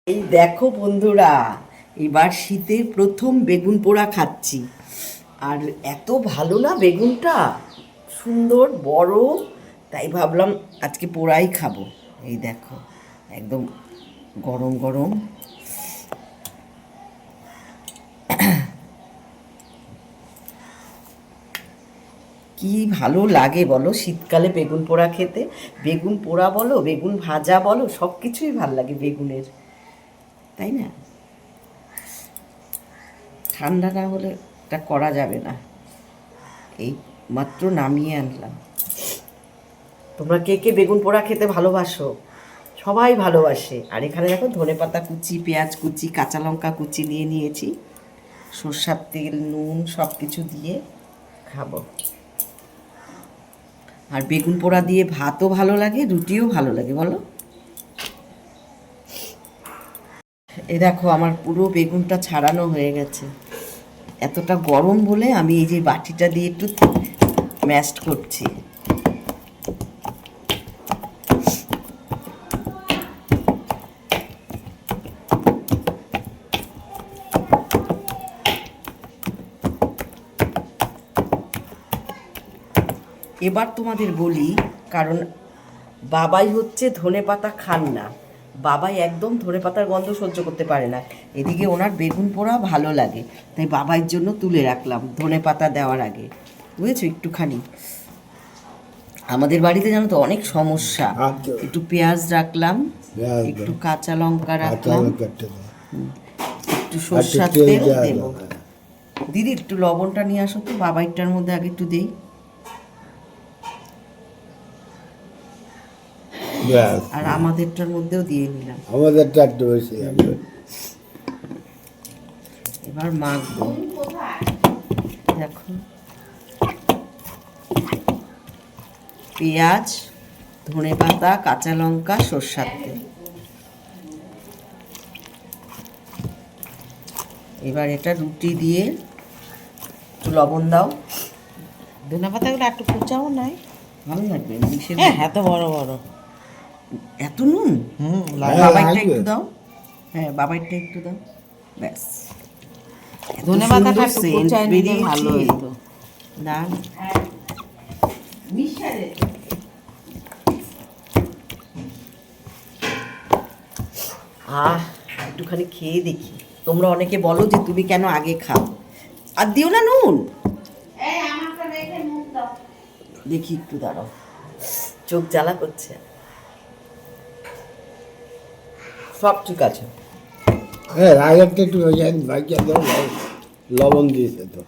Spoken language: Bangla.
এই দেখো বন্ধুরা, এবার শীতের প্রথম বেগুন পোড়া খাচ্ছি। আর এত ভালো না বেগুনটা, সুন্দর বড়, তাই ভাবলাম আজকে পোড়াই খাবো। এই দেখো, একদম গরম গরম। কি ভালো লাগে বলো শীতকালে বেগুন পোড়া খেতে। বেগুন পোড়া বলো, বেগুন ভাজা বলো, সব কিছুই ভাল লাগে বেগুনের, তাই না? ঠান্ডা না হলে এটা করা যাবে না। এই মাত্র নামিয়ে আনলাম। তোমরা কে কে বেগুন পোড়া খেতে ভালোবাসো? সবাই ভালোবাসে। আর এখানে দেখো ধনেপাতা কুচি, পেঁয়াজ কুচি, কাঁচা লঙ্কা কুচি নিয়ে নিয়েছি, সর্ষার তেল, নুন সব কিছু দিয়ে খাবো। আর বেগুন পোড়া দিয়ে ভাতও ভালো লাগে, রুটিও ভালো লাগে বলো। এ দেখো আমার পুরো বেগুনটা ছাড়ানো হয়ে গেছে। এতটা গরম বলে আমি এই যে বাটিটা দিয়ে একটু ম্যাশড করছি। এবার তোমাদের বলি, কারণ বাবাই হচ্ছে ধনেপাতা খান না। বাবাই একদম ধনেপাতার গন্ধ সহ্য করতে পারে না। এদিকে ওনার বেগুন পোড়া ভালো লাগে, তাই বাবাইয়ের জন্য তুলে রাখলাম ধনেপাতা দেওয়ার আগে, বুঝেছো? একটুখানি আমাদের বাড়িতে জানো তো অনেক সমস্যা। একটু পেঁয়াজ রাখলাম, একটু কাঁচা লঙ্কা রাখলাম, একটু সর্ষার তেল দেবো। দিদি একটু লবণটা নিয়ে আসো তো, বাবাইটার মধ্যে আগে একটু দেই। আর আমাদেরটার মধ্যেও দিয়ে নিলাম। আমাদেরটা একটু বেশি। এবার মাখবো। দেখো, পেঁয়াজ, ধনেপাতা, কাঁচা লঙ্কা, সর্ষার তেল। এবার এটা রুটি দিয়ে একটু লবণ দাও। ধনেপাতাগুলো একটু কুচাও নাই, ভালো লাগবে মিশে। হ্যাঁ এত বড় বড়। এত নুন? লাগে। বাবাইটা একটু দাও। হ্যাঁ, বাবাইটা একটু দাও, ব্যাস। ধনেপাতাটা একটু কুচায় নিলে ভালো হতো। না, একটুখানি খেয়ে দেখি। তোমরা অনেকে বলো যে তুমি কেন আগে খাও, আর দিও না নুন। দেখি একটু দাঁড়াও, চোখ জ্বালা করছে। সব ঠিক আছে। হ্যাঁ, আগেরটা একটু ভাইয়া লবণ দিয়েছে তো।